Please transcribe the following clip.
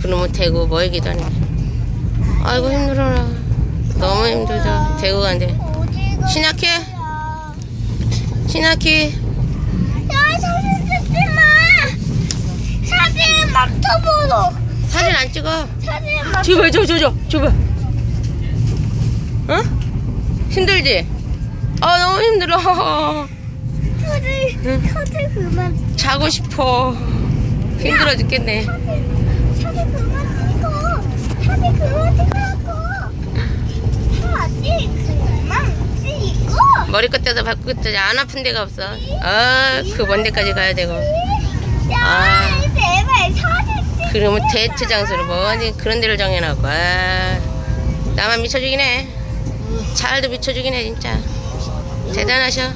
그놈의 대구 멀기도 하네. 아이고 힘들어라. 너무 힘들다. 대구 간대. 신학해? 신학해? 야, 사진 찍지 마. 사진 막혀버여. 사진 안 찍어. 사진 막. 줘봐, 줘봐. 어? 힘들지? 아, 너무 힘들어. 사진 그만. 자고 싶어. 힘들어 죽겠네. 사진 그만 찍어. 사진 그만 찍으라고. 사진 그만 찍고. 머리끝 떼서 발끝 떼서 안 아픈 데가 없어. 아, 그 먼 데까지 가야 되고. 야, 제발 사진 찍. 그러면 데이트 장소를 뭐니 그런 데를 정해놓고. 아, 나만 미쳐주긴 해. 잘도 미쳐주긴 해 진짜. 대단하셔.